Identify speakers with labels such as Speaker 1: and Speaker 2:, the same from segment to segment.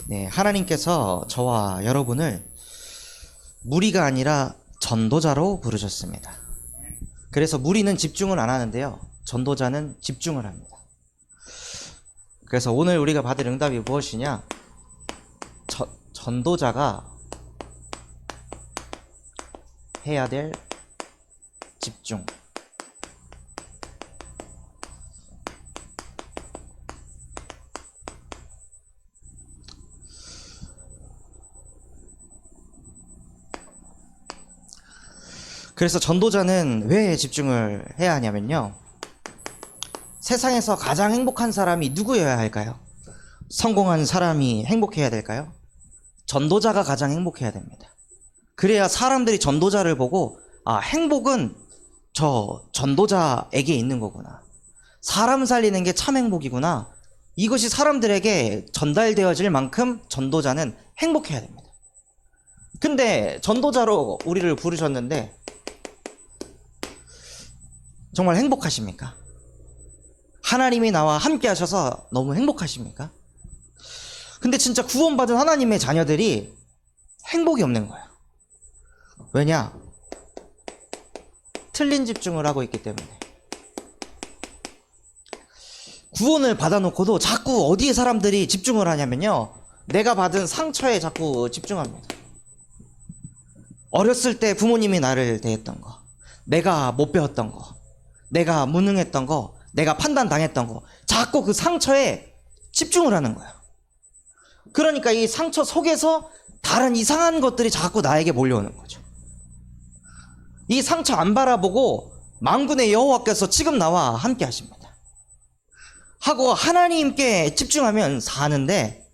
Speaker 1: 네, 하나님께서 저와 여러분을 무리가 아니라 전도자로 부르셨습니다. 그래서 무리는 집중을 안 하는데요, 전도자는 집중을 합니다. 그래서 오늘 우리가 받을 응답이 무엇이냐? 전도자가 해야 될 집중. 그래서 전도자는 왜 집중을 해야 하냐면요, 세상에서 가장 행복한 사람이 누구여야 할까요? 성공한 사람이 행복해야 될까요? 전도자가 가장 행복해야 됩니다. 그래야 사람들이 전도자를 보고, 아, 행복은 저 전도자에게 있는 거구나, 사람 살리는 게 참 행복이구나, 이것이 사람들에게 전달되어질 만큼 전도자는 행복해야 됩니다. 근데 전도자로 우리를 부르셨는데 정말 행복하십니까? 하나님이 나와 함께 하셔서 너무 행복하십니까? 근데 진짜 구원받은 하나님의 자녀들이 행복이 없는 거예요. 왜냐? 틀린 집중을 하고 있기 때문에. 구원을 받아놓고도 자꾸 어디에 사람들이 집중을 하냐면요, 내가 받은 상처에 자꾸 집중합니다. 어렸을 때 부모님이 나를 대했던 거, 내가 못 배웠던 거, 내가 무능했던 거, 내가 판단당했던 거, 자꾸 그 상처에 집중을 하는 거예요. 그러니까 이 상처 속에서 다른 이상한 것들이 자꾸 나에게 몰려오는 거죠. 이 상처 안 바라보고 만군의 여호와께서 지금 나와 함께 하십니다 하고 하나님께 집중하면 사는데,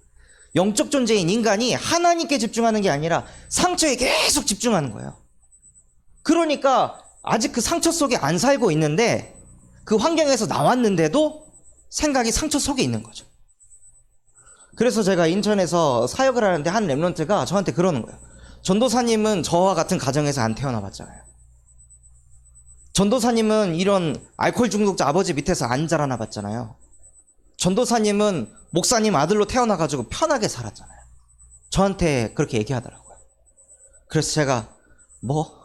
Speaker 1: 영적 존재인 인간이 하나님께 집중하는 게 아니라 상처에 계속 집중하는 거예요. 그러니까 아직 그 상처 속에 안 살고 있는데, 그 환경에서 나왔는데도 생각이 상처 속에 있는 거죠. 그래서 제가 인천에서 사역을 하는데 한 렘넌트가 저한테 그러는 거예요. 전도사님은 저와 같은 가정에서 안 태어나 봤잖아요. 전도사님은 이런 알코올 중독자 아버지 밑에서 안 자라나 봤잖아요. 전도사님은 목사님 아들로 태어나가지고 편하게 살았잖아요. 저한테 그렇게 얘기하더라고요. 그래서 제가, 뭐?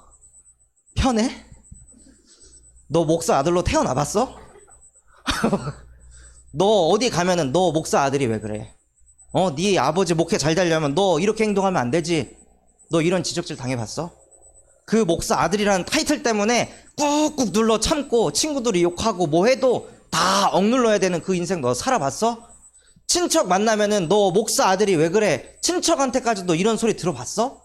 Speaker 1: 편해? 너 목사 아들로 태어나 봤어? 너 어디 가면은 너 목사 아들이 왜 그래? 네 아버지 목회 잘 되려면 너 이렇게 행동하면 안 되지. 너 이런 지적질 당해봤어? 그 목사 아들이라는 타이틀 때문에 꾹꾹 눌러 참고 친구들이 욕하고 뭐 해도 다 억눌러야 되는 그 인생 너 살아봤어? 친척 만나면은 너 목사 아들이 왜 그래? 친척한테까지도 이런 소리 들어봤어?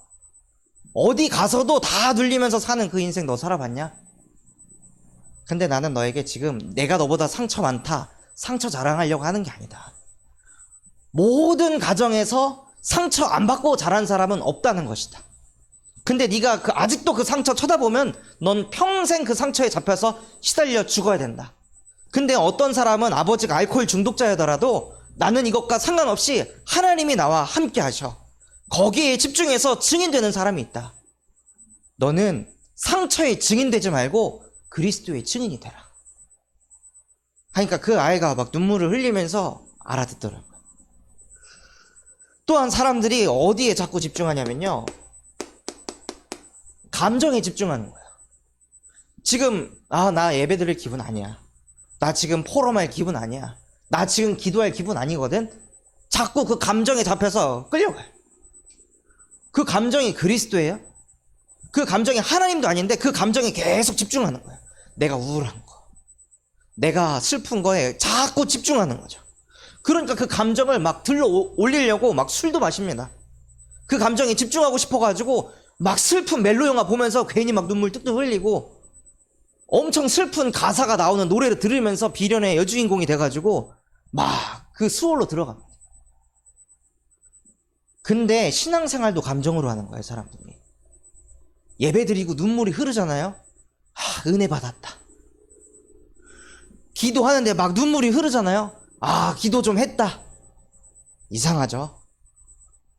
Speaker 1: 어디 가서도 다 눌리면서 사는 그 인생 너 살아봤냐? 근데 나는 너에게 지금 내가 너보다 상처 많다, 상처 자랑하려고 하는 게 아니다. 모든 가정에서 상처 안 받고 자란 사람은 없다는 것이다. 근데 네가 아직도 그 상처 쳐다보면 넌 평생 그 상처에 잡혀서 시달려 죽어야 된다. 근데 어떤 사람은 아버지가 알코올 중독자여더라도 나는 이것과 상관없이 하나님이 나와 함께 하셔, 거기에 집중해서 증인되는 사람이 있다. 너는 상처에 증인되지 말고 그리스도의 증인이 되라. 하니까 그 아이가 막 눈물을 흘리면서 알아듣더라고요. 또한 사람들이 어디에 자꾸 집중하냐면요, 감정에 집중하는 거예요. 지금 나 예배 드릴 기분 아니야, 나 지금 포럼할 기분 아니야, 나 지금 기도할 기분 아니거든. 자꾸 그 감정에 잡혀서 끌려가요. 그 감정이 그리스도예요? 그 감정이 하나님도 아닌데 그 감정에 계속 집중하는 거예요. 내가 우울한 거, 내가 슬픈 거에 자꾸 집중하는 거죠. 그러니까 그 감정을 막 들러 올리려고 막 술도 마십니다. 그 감정에 집중하고 싶어가지고 막 슬픈 멜로 영화 보면서 괜히 막 눈물 뚝뚝 흘리고, 엄청 슬픈 가사가 나오는 노래를 들으면서 비련의 여주인공이 돼가지고 막 그 수월로 들어갑니다. 근데 신앙생활도 감정으로 하는 거예요, 사람들이. 예배 드리고 눈물이 흐르잖아요. 은혜 받았다. 기도하는데 막 눈물이 흐르잖아요. 기도 좀 했다. 이상하죠?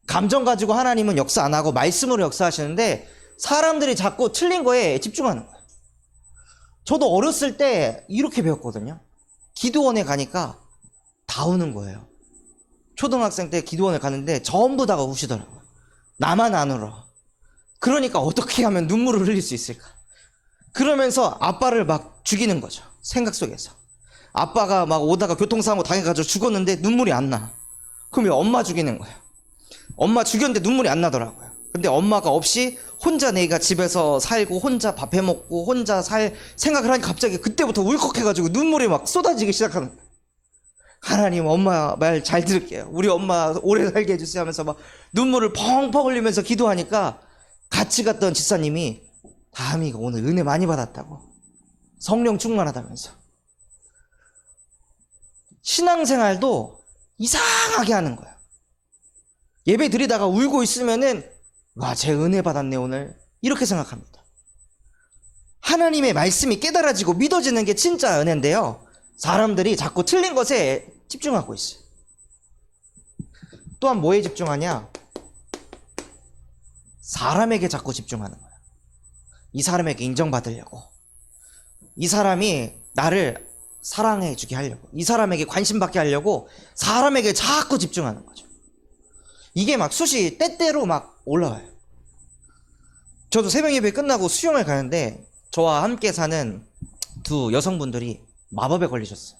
Speaker 1: 감정 가지고 하나님은 역사 안 하고 말씀으로 역사하시는데 사람들이 자꾸 틀린 거에 집중하는 거예요. 저도 어렸을 때 이렇게 배웠거든요. 기도원에 가니까 다 우는 거예요. 초등학생 때 기도원을 갔는데 전부 다가 우시더라고요. 나만 안 울어. 그러니까 어떻게 하면 눈물을 흘릴 수 있을까? 그러면서 아빠를 막 죽이는 거죠. 생각 속에서. 아빠가 막 오다가 교통사고 당해가지고 죽었는데 눈물이 안 나. 그럼 왜 엄마 죽이는 거예요? 엄마 죽였는데 눈물이 안 나더라고요. 근데 엄마가 없이 혼자 내가 집에서 살고 혼자 밥 해먹고 혼자 살 생각을 하니까 갑자기 그때부터 울컥해가지고 눈물이 막 쏟아지기 시작하는 거예요. 하나님, 엄마 말 잘 들을게요. 우리 엄마 오래 살게 해주세요 하면서 막 눈물을 펑펑 흘리면서 기도하니까 같이 갔던 집사님이 다음이가 오늘 은혜 많이 받았다고, 성령 충만하다면서. 신앙생활도 이상하게 하는 거예요. 예배 드리다가 울고 있으면은 와, 쟤 은혜 받았네 오늘, 이렇게 생각합니다. 하나님의 말씀이 깨달아지고 믿어지는 게 진짜 은혜인데요, 사람들이 자꾸 틀린 것에 집중하고 있어요. 또한 뭐에 집중하냐? 사람에게 자꾸 집중하는 거예요. 이 사람에게 인정받으려고, 이 사람이 나를 사랑해 주게 하려고, 이 사람에게 관심 받게 하려고 사람에게 자꾸 집중하는 거죠. 이게 막 숱이 때때로 막 올라와요. 저도 새벽 예배 끝나고 수영을 가는데 저와 함께 사는 두 여성분들이 마법에 걸리셨어요.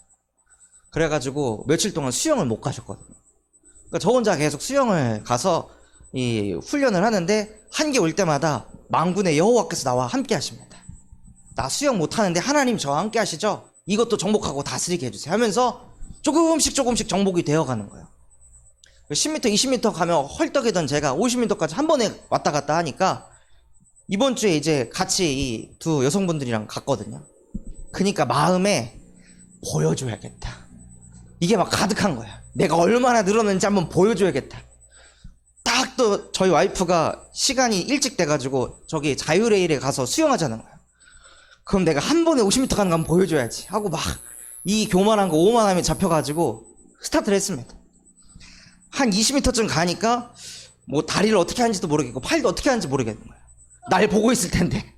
Speaker 1: 그래가지고 며칠 동안 수영을 못 가셨거든요. 그러니까 저 혼자 계속 수영을 가서 이 훈련을 하는데 한계 올 때마다 만군의 여호와께서 나와 함께 하십니다. 나 수영 못하는데 하나님 저와 함께 하시죠? 이것도 정복하고 다스리게 해주세요 하면서 조금씩 정복이 되어가는 거예요. 10m, 20m 가면 헐떡이던 제가 50m까지 한 번에 왔다 갔다 하니까 이번 주에 이제 같이 이 두 여성분들이랑 갔거든요. 그러니까 마음에 보여줘야겠다, 이게 막 가득한 거야. 내가 얼마나 늘었는지 한번 보여줘야겠다. 딱 또 저희 와이프가 시간이 일찍 돼가지고 저기 자유레일에 가서 수영하자는 거야. 그럼 내가 한 번에 50m 가는 거 한번 보여줘야지 하고 막 이 교만한 거 오만함에 잡혀가지고 스타트를 했습니다. 한 20m쯤 가니까 뭐 다리를 어떻게 하는지도 모르겠고 팔도 어떻게 하는지 모르겠는 거야. 날 보고 있을 텐데.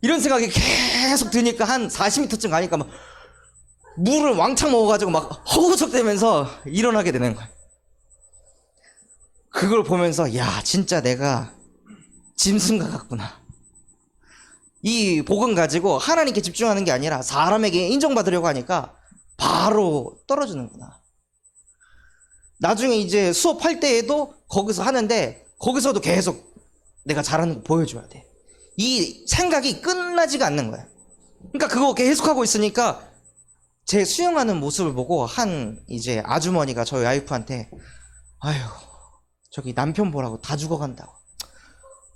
Speaker 1: 이런 생각이 계속 드니까 한 40m쯤 가니까 막 물을 왕창 먹어가지고 막 허우적대면서 일어나게 되는 거야. 그걸 보면서 야, 진짜 내가 짐승과 같구나. 이 복음 가지고 하나님께 집중하는 게 아니라 사람에게 인정받으려고 하니까 바로 떨어지는구나. 나중에 이제 수업할 때에도 거기서 하는데 거기서도 계속 내가 잘하는 거 보여줘야 돼. 이 생각이 끝나지가 않는 거야. 그러니까 그거 계속하고 있으니까 제 수영하는 모습을 보고 한 이제 아주머니가 저희 와이프한테 아유, 저기 남편 보라고 다 죽어간다고,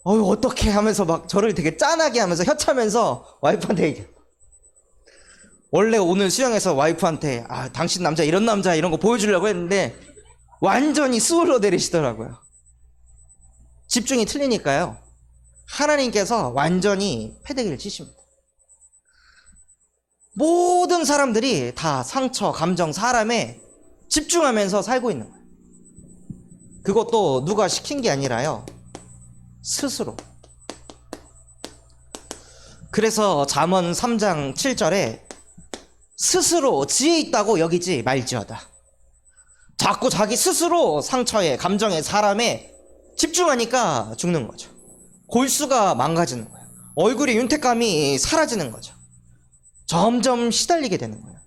Speaker 1: 어휴 어떡해 하면서 막 저를 되게 짠하게 하면서 혀차면서 와이프한테 얘기해. 원래 오늘 수영에서 와이프한테 아, 당신 남자 이런 남자 이런 거 보여주려고 했는데 완전히 수월로 내리시더라고요. 집중이 틀리니까요, 하나님께서 완전히 패대기를 치십니다. 모든 사람들이 다 상처, 감정, 사람에 집중하면서 살고 있는 거예요. 그것도 누가 시킨 게 아니라요, 스스로. 그래서 잠언 3장 7절에 스스로 지혜 있다고 여기지 말지어다. 자꾸 자기 스스로 상처에, 감정에, 사람에 집중하니까 죽는 거죠. 골수가 망가지는 거예요. 얼굴의 윤택감이 사라지는 거죠. 점점 시달리게 되는 거예요.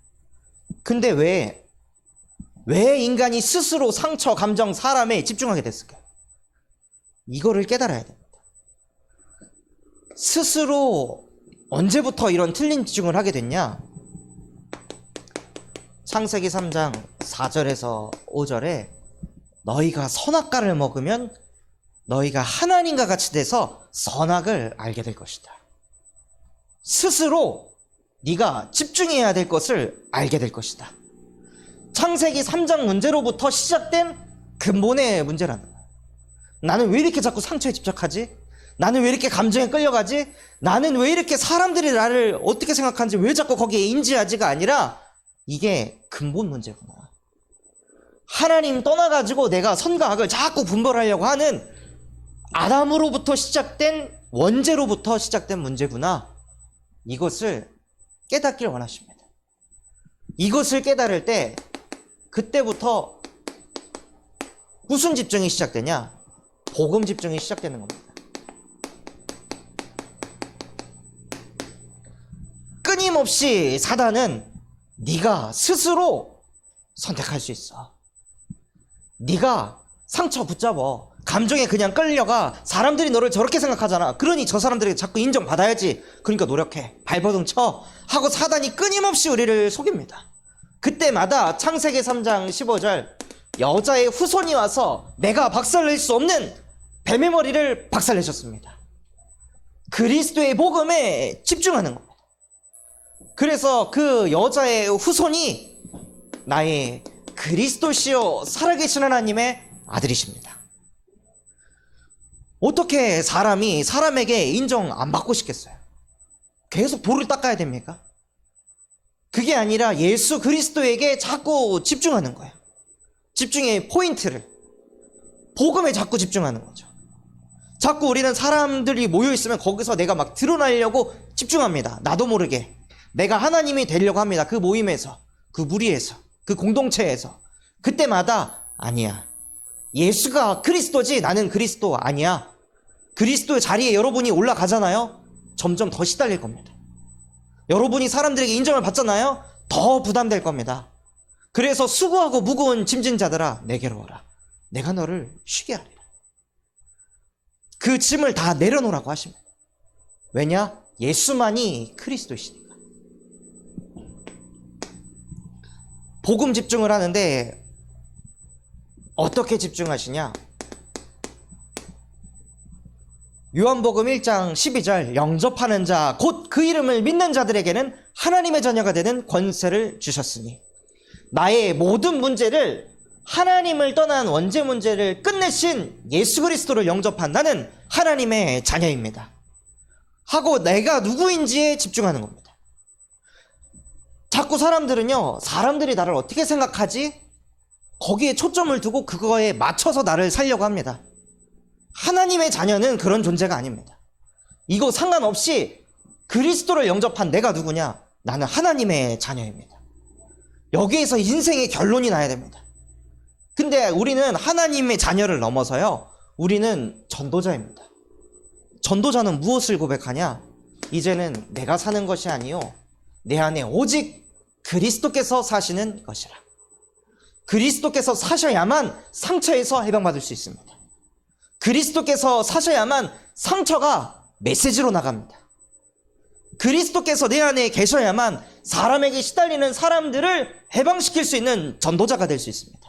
Speaker 1: 근데 왜 인간이 스스로 상처, 감정, 사람에 집중하게 됐을까요? 이거를 깨달아야 됩니다. 스스로 언제부터 이런 틀린 집중을 하게 됐냐? 창세기 3장 4절에서 5절에 너희가 선악과를 먹으면 너희가 하나님과 같이 돼서 선악을 알게 될 것이다. 스스로 네가 집중해야 될 것을 알게 될 것이다. 창세기 3장 문제로부터 시작된 근본의 문제라는 거야. 나는 왜 이렇게 자꾸 상처에 집착하지? 나는 왜 이렇게 감정에 끌려가지? 나는 왜 이렇게 사람들이 나를 어떻게 생각하는지 왜 자꾸 거기에 인지하지가 아니라 이게 근본 문제구나. 하나님 떠나가지고 내가 선과 악을 자꾸 분별하려고 하는 아담으로부터 시작된, 원죄로부터 시작된 문제구나. 이것을 깨닫기를 원하십니다. 이것을 깨달을 때 그때부터 무슨 집중이 시작되냐? 복음 집중이 시작되는 겁니다. 끊임없이 사단은 네가 스스로 선택할 수 있어. 네가 상처 붙잡아. 감정에 그냥 끌려가. 사람들이 너를 저렇게 생각하잖아. 그러니 저 사람들에게 자꾸 인정받아야지. 그러니까 노력해. 발버둥 쳐. 하고 사단이 끊임없이 우리를 속입니다. 그때마다 창세기 3장 15절 여자의 후손이 와서 내가 박살낼 수 없는 뱀의 머리를 박살내셨습니다. 그리스도의 복음에 집중하는 겁니다. 그래서 그 여자의 후손이 나의 그리스도시요 살아계신 하나님의 아들이십니다. 어떻게 사람이 사람에게 인정 안 받고 싶겠어요? 계속 돌을 닦아야 됩니까? 그게 아니라 예수 그리스도에게 자꾸 집중하는 거예요. 집중의 포인트를 복음에 자꾸 집중하는 거죠. 자꾸 우리는 사람들이 모여있으면 거기서 내가 막 드러나려고 집중합니다. 나도 모르게 내가 하나님이 되려고 합니다. 그 모임에서, 그 무리에서, 그 공동체에서. 그때마다 아니야, 예수가 그리스도지 나는 그리스도 아니야. 그리스도의 자리에 여러분이 올라가잖아요. 점점 더 시달릴 겁니다. 여러분이 사람들에게 인정을 받잖아요. 더 부담될 겁니다. 그래서 수고하고 무거운 짐진 자들아 내게로 오라. 내가 너를 쉬게 하리라. 그 짐을 다 내려놓으라고 하십니다. 왜냐? 예수만이 그리스도시니까. 복음 집중을 하는데 어떻게 집중하시냐? 요한복음 1장 12절 영접하는 자 곧 그 이름을 믿는 자들에게는 하나님의 자녀가 되는 권세를 주셨으니. 나의 모든 문제를, 하나님을 떠난 원죄 문제를 끝내신 예수 그리스도를 영접한 나는 하나님의 자녀입니다 하고 내가 누구인지에 집중하는 겁니다. 자꾸 사람들은요, 사람들이 나를 어떻게 생각하지? 거기에 초점을 두고 그거에 맞춰서 나를 살려고 합니다. 하나님의 자녀는 그런 존재가 아닙니다. 이거 상관없이 그리스도를 영접한 내가 누구냐? 나는 하나님의 자녀입니다. 여기에서 인생의 결론이 나야 됩니다. 근데 우리는 하나님의 자녀를 넘어서요, 우리는 전도자입니다. 전도자는 무엇을 고백하냐? 이제는 내가 사는 것이 아니요 내 안에 오직 그리스도께서 사시는 것이라. 그리스도께서 사셔야만 상처에서 해방받을 수 있습니다. 그리스도께서 사셔야만 상처가 메시지로 나갑니다. 그리스도께서 내 안에 계셔야만 사람에게 시달리는 사람들을 해방시킬 수 있는 전도자가 될 수 있습니다.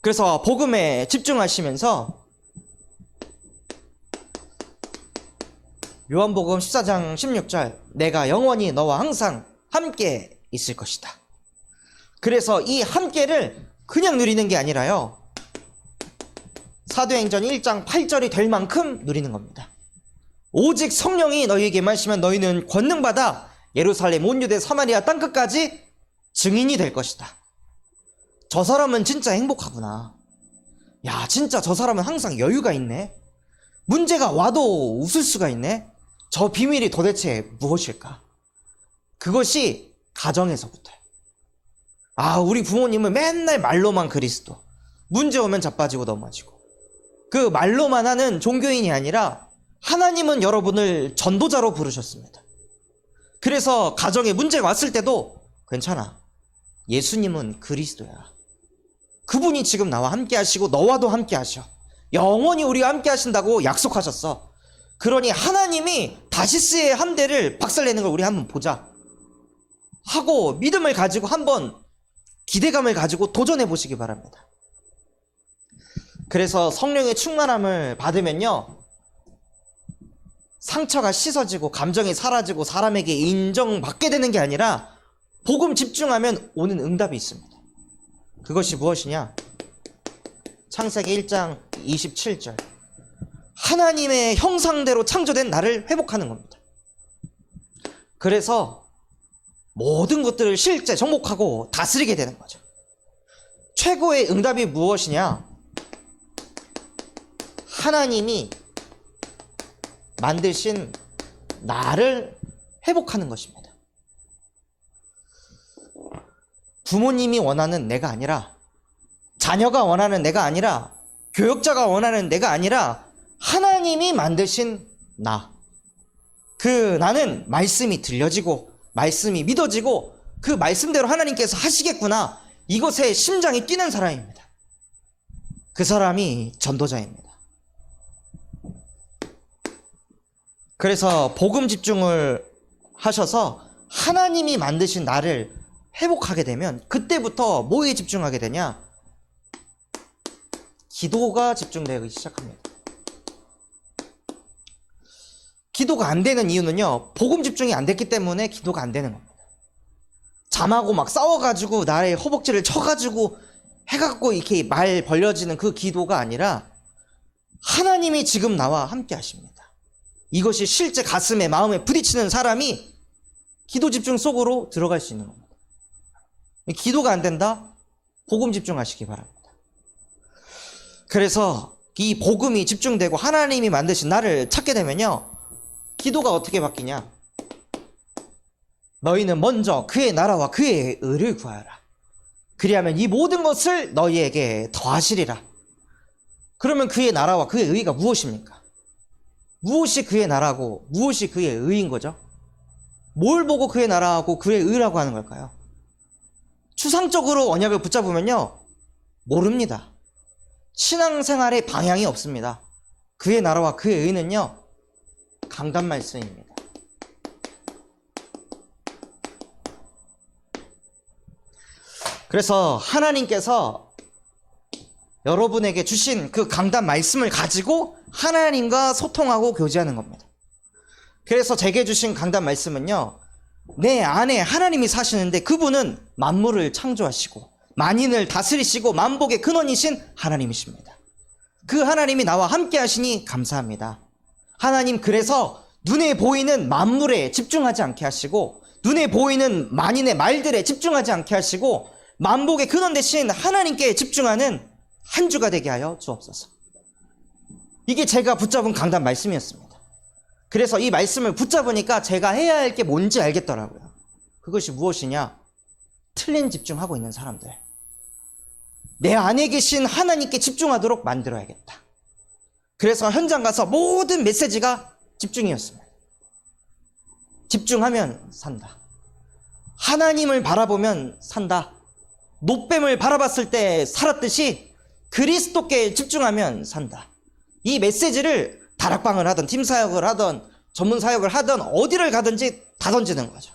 Speaker 1: 그래서 복음에 집중하시면서 요한복음 14장 16절 내가 영원히 너와 항상 함께 있을 것이다. 그래서 이 함께를 그냥 누리는 게 아니라요, 사도행전 1장 8절이 될 만큼 누리는 겁니다. 오직 성령이 너희에게 임하시면 너희는 권능받아 예루살렘 온 유대 사마리아 땅끝까지 증인이 될 것이다. 저 사람은 진짜 행복하구나. 야, 진짜 저 사람은 항상 여유가 있네. 문제가 와도 웃을 수가 있네. 저 비밀이 도대체 무엇일까? 그것이 가정에서부터요. 아, 우리 부모님은 맨날 말로만 그리스도, 문제 오면 자빠지고 넘어지고. 그 말로만 하는 종교인이 아니라 하나님은 여러분을 전도자로 부르셨습니다. 그래서 가정에 문제가 왔을 때도 괜찮아, 예수님은 그리스도야. 그분이 지금 나와 함께 하시고 너와도 함께 하셔. 영원히 우리와 함께 하신다고 약속하셨어. 그러니 하나님이 다시스의 함대를 박살내는 걸 우리 한번 보자 하고 믿음을 가지고 한번, 기대감을 가지고 도전해 보시기 바랍니다. 그래서 성령의 충만함을 받으면요, 상처가 씻어지고 감정이 사라지고 사람에게 인정받게 되는 게 아니라 복음 집중하면 오는 응답이 있습니다. 그것이 무엇이냐? 창세기 1장 27절 하나님의 형상대로 창조된 나를 회복하는 겁니다. 그래서 모든 것들을 실제 정복하고 다스리게 되는 거죠. 최고의 응답이 무엇이냐? 하나님이 만드신 나를 회복하는 것입니다. 부모님이 원하는 내가 아니라 자녀가 원하는 내가 아니라, 교역자가 원하는 내가 아니라 하나님이 만드신 나. 그 나는 말씀이 들려지고 말씀이 믿어지고 그 말씀대로 하나님께서 하시겠구나, 이것에 심장이 뛰는 사람입니다. 그 사람이 전도자입니다. 그래서 복음 집중을 하셔서 하나님이 만드신 나를 회복하게 되면 그때부터 뭐에 집중하게 되냐? 기도가 집중되기 시작합니다. 기도가 안 되는 이유는요, 복음 집중이 안 됐기 때문에 기도가 안 되는 겁니다. 잠하고 막 싸워가지고 나의 허벅지를 쳐가지고 해갖고 이렇게 말 벌려지는 그 기도가 아니라 하나님이 지금 나와 함께 하십니다. 이것이 실제 가슴에 마음에 부딪히는 사람이 기도 집중 속으로 들어갈 수 있는 겁니다. 기도가 안 된다? 복음 집중하시기 바랍니다. 그래서 이 복음이 집중되고 하나님이 만드신 나를 찾게 되면요, 기도가 어떻게 바뀌냐? 너희는 먼저 그의 나라와 그의 의를 구하라. 그리하면 이 모든 것을 너희에게 더하시리라. 그러면 그의 나라와 그의 의가 무엇입니까? 무엇이 그의 나라고 무엇이 그의 의인 거죠? 뭘 보고 그의 나라하고 그의 의라고 하는 걸까요? 추상적으로 언약을 붙잡으면요, 모릅니다. 신앙생활에 방향이 없습니다. 그의 나라와 그의 의는요, 강단 말씀입니다. 그래서 하나님께서 여러분에게 주신 그 강단 말씀을 가지고 하나님과 소통하고 교제하는 겁니다. 그래서 제게 주신 강단 말씀은요, 내 안에 하나님이 사시는데 그분은 만물을 창조하시고 만인을 다스리시고 만복의 근원이신 하나님이십니다. 그 하나님이 나와 함께 하시니 감사합니다. 하나님, 그래서 눈에 보이는 만물에 집중하지 않게 하시고 눈에 보이는 만인의 말들에 집중하지 않게 하시고 만복의 근원 되신 하나님께 집중하는 한 주가 되게 하여 주옵소서. 이게 제가 붙잡은 강단 말씀이었습니다. 그래서 이 말씀을 붙잡으니까 제가 해야 할 게 뭔지 알겠더라고요. 그것이 무엇이냐? 틀린 집중하고 있는 사람들, 내 안에 계신 하나님께 집중하도록 만들어야겠다. 그래서 현장 가서 모든 메시지가 집중이었습니다. 집중하면 산다. 하나님을 바라보면 산다. 노뱀을 바라봤을 때 살았듯이 그리스도께 집중하면 산다. 이 메시지를 다락방을 하든 팀 사역을 하든 전문 사역을 하든 어디를 가든지 다 던지는 거죠.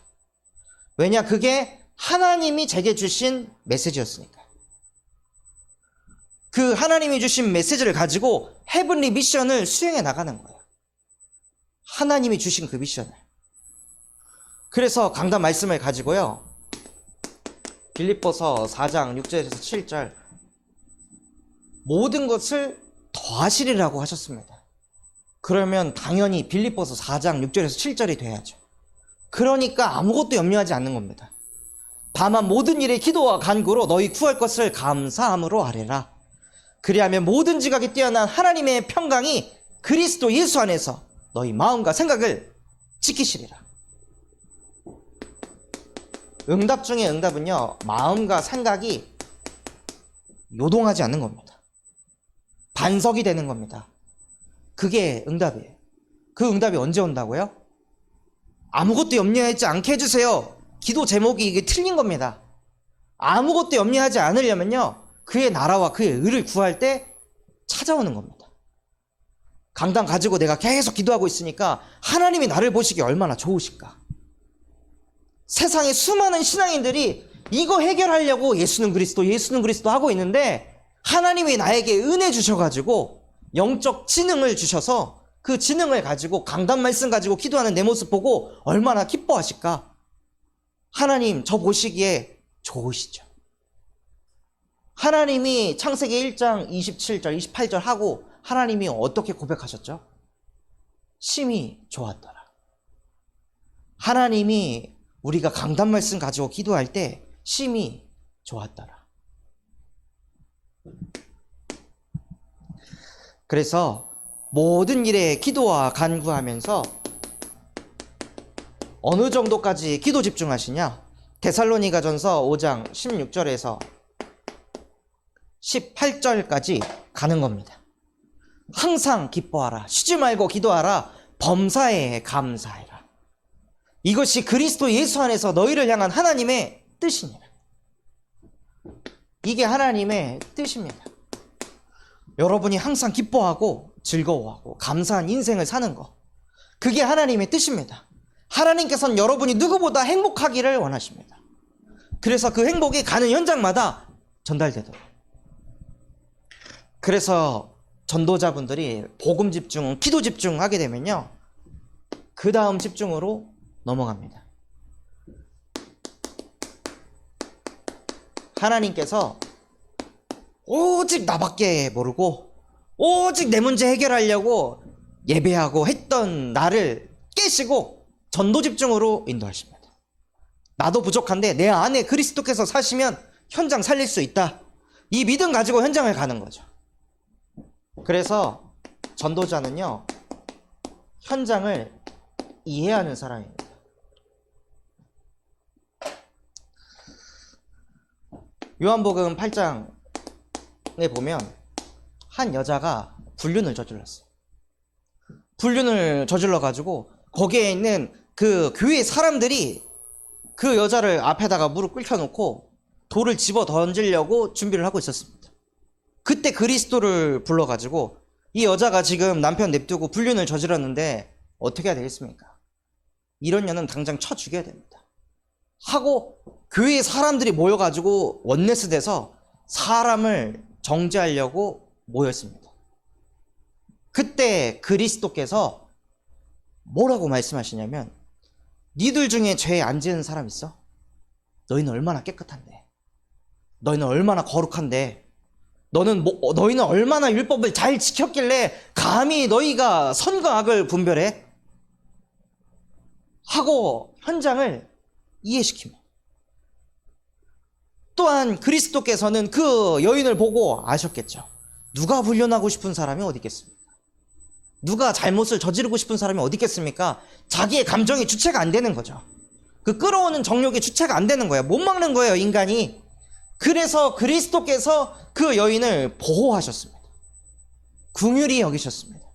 Speaker 1: 왜냐? 그게 하나님이 제게 주신 메시지였으니까. 그 하나님이 주신 메시지를 가지고 헤븐리 미션을 수행해 나가는 거예요. 하나님이 주신 그 미션을. 그래서 강단 말씀을 가지고요, 빌립보서 4장 6절에서 7절, 모든 것을 더하시리라고 하셨습니다. 그러면 당연히 빌립보서 4장 6절에서 7절이 돼야죠. 그러니까 아무것도 염려하지 않는 겁니다. 다만 모든 일에 기도와 간구로 너희 구할 것을 감사함으로 아뢰라. 그리하면 모든 지각이 뛰어난 하나님의 평강이 그리스도 예수 안에서 너희 마음과 생각을 지키시리라. 응답 중에 응답은요, 마음과 생각이 요동하지 않는 겁니다. 반석이 되는 겁니다. 그게 응답이에요. 그 응답이 언제 온다고요? 아무것도 염려하지 않게 해주세요. 기도 제목이 이게 틀린 겁니다. 아무것도 염려하지 않으려면요, 그의 나라와 그의 의를 구할 때 찾아오는 겁니다. 강단 가지고 내가 계속 기도하고 있으니까 하나님이 나를 보시기 얼마나 좋으실까. 세상에 수많은 신앙인들이 이거 해결하려고 예수는 그리스도 하고 있는데, 하나님이 나에게 은혜 주셔가지고 영적 지능을 주셔서 그 지능을 가지고 강단 말씀 가지고 기도하는 내 모습 보고 얼마나 기뻐하실까. 하나님 저 보시기에 좋으시죠. 하나님이 창세기 1장 27절 28절 하고 하나님이 어떻게 고백하셨죠? 심히 좋았더라. 하나님이 우리가 강단 말씀 가지고 기도할 때 심히 좋았더라. 그래서 모든 일에 기도와 간구하면서 어느 정도까지 기도 집중하시냐? 데살로니가전서 5장 16절에서 18절까지 가는 겁니다. 항상 기뻐하라. 쉬지 말고 기도하라. 범사에 감사해라. 이것이 그리스도 예수 안에서 너희를 향한 하나님의 뜻이니라. 이게 하나님의 뜻입니다. 여러분이 항상 기뻐하고 즐거워하고 감사한 인생을 사는 것. 그게 하나님의 뜻입니다. 하나님께서는 여러분이 누구보다 행복하기를 원하십니다. 그래서 그 행복이 가는 현장마다 전달되도록. 그래서 전도자분들이 복음 집중, 기도 집중하게 되면요, 그 다음 집중으로 넘어갑니다. 하나님께서 오직 나밖에 모르고 오직 내 문제 해결하려고 예배하고 했던 나를 깨시고 전도 집중으로 인도하십니다. 나도 부족한데 내 안에 그리스도께서 사시면 현장 살릴 수 있다. 이 믿음 가지고 현장을 가는 거죠. 그래서 전도자는요, 현장을 이해하는 사람입니다. 요한복음 8장에 보면 한 여자가 불륜을 저질렀어요. 불륜을 저질러가지고 거기에 있는 그 교회 사람들이 그 여자를 앞에다가 무릎 꿇혀놓고 돌을 집어 던지려고 준비를 하고 있었습니다. 그때 그리스도를 불러가지고 이 여자가 지금 남편 냅두고 불륜을 저질렀는데 어떻게 해야 되겠습니까? 이런 년은 당장 쳐 죽여야 됩니다. 하고 교회 사람들이 모여가지고 원네스 돼서 사람을 정죄하려고 모였습니다. 그때 그리스도께서 뭐라고 말씀하시냐면, 니들 중에 죄 안 지은 사람 있어? 너희는 얼마나 깨끗한데, 너희는 얼마나 거룩한데, 너희는 얼마나 율법을 잘 지켰길래 감히 너희가 선과 악을 분별해? 하고 현장을 이해시킵니다. 또한 그리스도께서는 그 여인을 보고 아셨겠죠. 누가 불륜하고 싶은 사람이 어디 있겠습니까? 누가 잘못을 저지르고 싶은 사람이 어디 있겠습니까? 자기의 감정이 주체가 안 되는 거죠. 그 끌어오는 정욕이 주체가 안 되는 거예요. 못 막는 거예요, 인간이. 그래서 그리스도께서 그 여인을 보호하셨습니다. 긍휼히 여기셨습니다.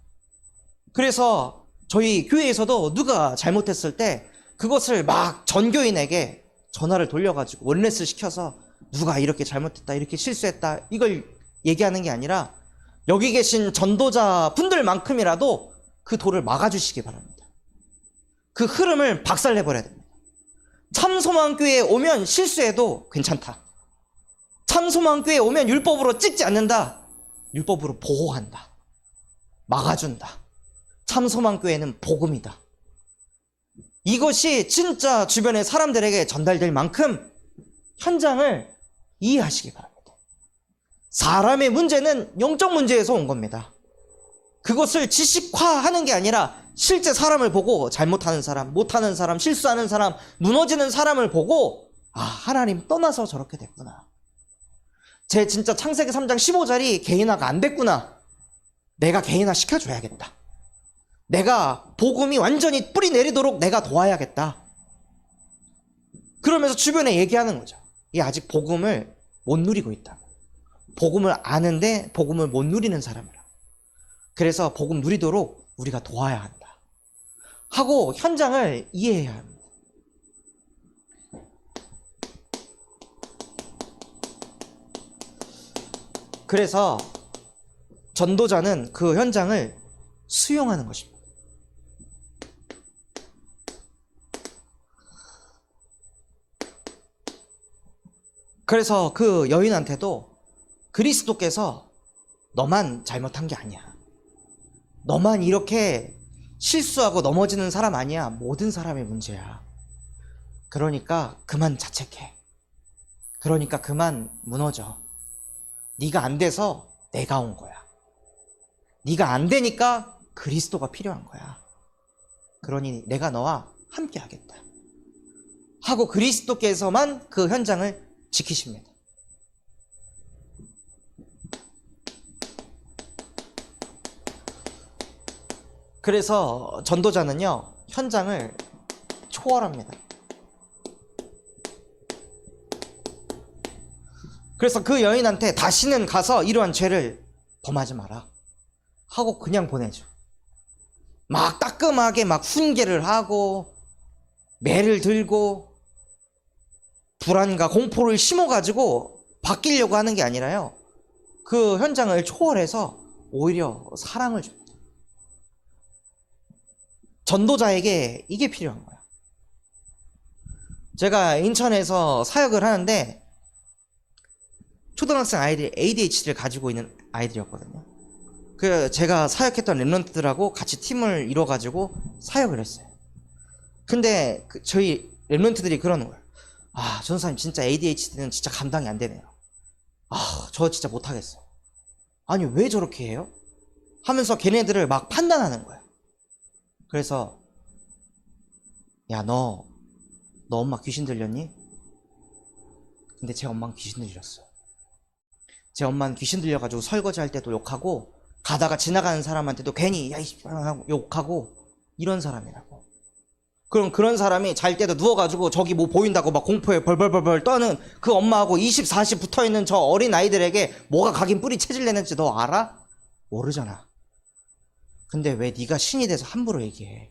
Speaker 1: 그래서 저희 교회에서도 누가 잘못했을 때 그것을 막 전교인에게 전화를 돌려가지고 원래스 시켜서 누가 이렇게 잘못했다, 이렇게 실수했다, 이걸 얘기하는 게 아니라 여기 계신 전도자 분들만큼이라도 그 돌을 막아주시기 바랍니다. 그 흐름을 박살내버려야 됩니다. 참소망교회에 오면 실수해도 괜찮다. 참소망교회에 오면 율법으로 찍지 않는다. 율법으로 보호한다. 막아준다. 참소망교회는 복음이다. 이것이 진짜 주변의 사람들에게 전달될 만큼 현장을 이해하시기 바랍니다. 사람의 문제는 영적 문제에서 온 겁니다. 그것을 지식화하는 게 아니라 실제 사람을 보고 잘못하는 사람, 못하는 사람, 실수하는 사람, 무너지는 사람을 보고 하나님 떠나서 저렇게 됐구나. 제 진짜 창세기 3장 15절이 개인화가 안 됐구나. 내가 개인화 시켜줘야겠다. 내가 복음이 완전히 뿌리 내리도록 내가 도와야겠다. 그러면서 주변에 얘기하는 거죠. 얘 아직 복음을 못 누리고 있다. 복음을 아는데 복음을 못 누리는 사람이라. 그래서 복음 누리도록 우리가 도와야 한다. 하고 현장을 이해해야 합니다. 그래서 전도자는 그 현장을 수용하는 것입니다. 그래서 그 여인한테도 그리스도께서 너만 잘못한 게 아니야. 너만 이렇게 실수하고 넘어지는 사람 아니야. 모든 사람의 문제야. 그러니까 그만 자책해. 그러니까 그만 무너져. 네가 안 돼서 내가 온 거야. 네가 안 되니까 그리스도가 필요한 거야. 그러니 내가 너와 함께 하겠다. 하고 그리스도께서만 그 현장을 지키십니다. 그래서 전도자는요, 현장을 초월합니다. 그래서 그 여인한테 다시는 가서 이러한 죄를 범하지 마라 하고 그냥 보내줘. 막 따끔하게 막 훈계를 하고 매를 들고 불안과 공포를 심어가지고 바뀌려고 하는 게 아니라요, 그 현장을 초월해서 오히려 사랑을 줍니다. 전도자에게 이게 필요한 거예요. 제가 인천에서 사역을 하는데 초등학생 아이들이 ADHD를 가지고 있는 아이들이었거든요. 그 제가 사역했던 랩런트들하고 같이 팀을 이뤄가지고 사역을 했어요. 근데 저희 랩런트들이 그러는 거예요. 아, 전사님 진짜 ADHD는 진짜 감당이 안 되네요. 아, 저 진짜 못하겠어. 아니, 왜 저렇게 해요? 하면서 걔네들을 막 판단하는 거예요. 그래서 야, 너 엄마 귀신 들렸니? 근데 제 엄마는 귀신 들렸어. 제 엄마는 귀신 들려가지고 설거지 할 때도 욕하고 가다가 지나가는 사람한테도 괜히 야이 하고 욕하고 이런 사람이라고. 그럼 그런 사람이 잘 때도 누워가지고 저기 뭐 보인다고 막 공포에 벌벌벌벌 떠는 그 엄마하고 20, 40 붙어있는 저 어린 아이들에게 뭐가 각인 뿌리 체질 내는지 너 알아? 모르잖아. 근데 왜 네가 신이 돼서 함부로 얘기해?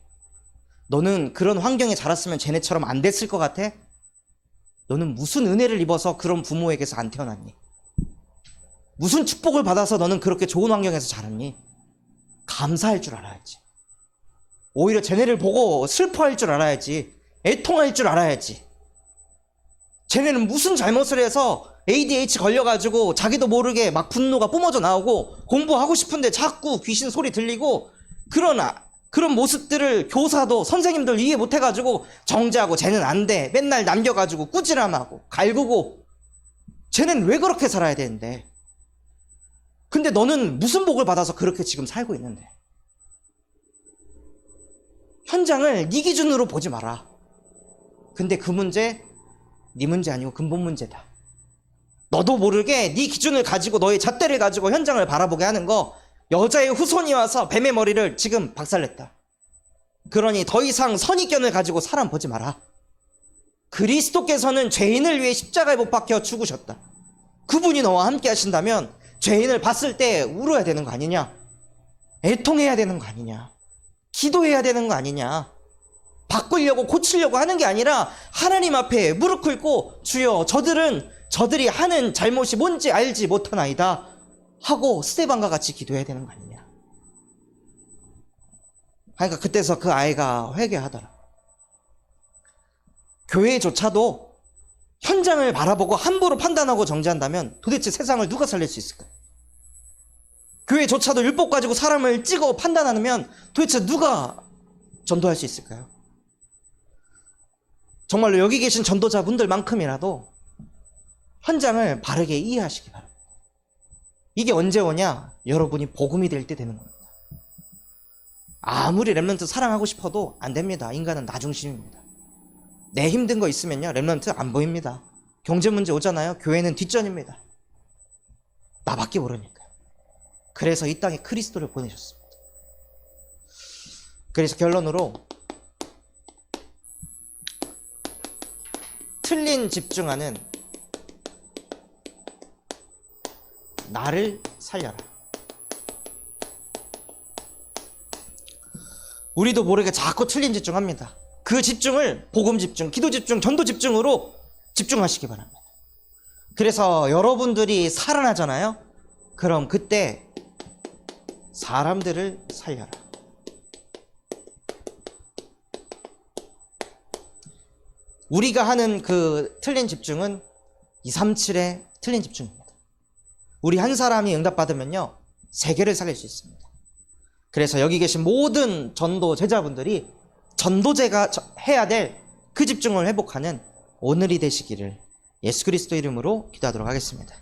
Speaker 1: 너는 그런 환경에 자랐으면 쟤네처럼 안 됐을 것 같아? 너는 무슨 은혜를 입어서 그런 부모에게서 안 태어났니? 무슨 축복을 받아서 너는 그렇게 좋은 환경에서 자랐니? 감사할 줄 알아야지. 오히려 쟤네를 보고 슬퍼할 줄 알아야지. 애통할 줄 알아야지. 쟤네는 무슨 잘못을 해서 ADHD 걸려가지고 자기도 모르게 막 분노가 뿜어져 나오고 공부하고 싶은데 자꾸 귀신 소리 들리고 그런 모습들을 교사도 선생님들 이해 못해가지고 정죄하고 쟤는 안 돼. 맨날 남겨가지고 꾸지람하고 갈구고. 쟤는 왜 그렇게 살아야 되는데? 근데 너는 무슨 복을 받아서 그렇게 지금 살고 있는데? 현장을 네 기준으로 보지 마라. 근데 그 문제 네 문제 아니고 근본 문제다. 너도 모르게 네 기준을 가지고 너의 잣대를 가지고 현장을 바라보게 하는 거, 여자의 후손이 와서 뱀의 머리를 지금 박살냈다. 그러니 더 이상 선입견을 가지고 사람 보지 마라. 그리스도께서는 죄인을 위해 십자가에 못 박혀 죽으셨다. 그분이 너와 함께 하신다면 죄인을 봤을 때 울어야 되는 거 아니냐? 애통해야 되는 거 아니냐? 기도해야 되는 거 아니냐? 바꾸려고 고치려고 하는 게 아니라 하나님 앞에 무릎 꿇고 주여 저들이 하는 잘못이 뭔지 알지 못하나이다 하고 스데반과 같이 기도해야 되는 거 아니냐? 그러니까 그때서 그 아이가 회개하더라. 교회조차도 현장을 바라보고 함부로 판단하고 정죄한다면 도대체 세상을 누가 살릴 수 있을까? 교회조차도 율법 가지고 사람을 찍어 판단하면 도대체 누가 전도할 수 있을까요? 정말로 여기 계신 전도자분들만큼이라도 현장을 바르게 이해하시기 바랍니다. 이게 언제 오냐? 여러분이 복음이 될 때 되는 겁니다. 아무리 랩런트 사랑하고 싶어도 안 됩니다. 인간은 나 중심입니다. 내 힘든 거 있으면요, 랩런트 안 보입니다. 경제 문제 오잖아요, 교회는 뒷전입니다. 나밖에 모르니까. 그래서 이 땅에 그리스도를 보내셨습니다. 그래서 결론으로 틀린 집중하는 나를 살려라. 우리도 모르게 자꾸 틀린 집중합니다. 그 집중을 복음 집중, 기도 집중, 전도 집중으로 집중하시기 바랍니다. 그래서 여러분들이 살아나잖아요. 그럼 그때 사람들을 살려라. 우리가 하는 그 틀린 집중은 237의 틀린 집중입니다. 우리 한 사람이 응답받으면요, 세계를 살릴 수 있습니다. 그래서 여기 계신 모든 전도 제자분들이 전도제가 해야 될 그 집중을 회복하는 오늘이 되시기를 예수 그리스도 이름으로 기도하도록 하겠습니다.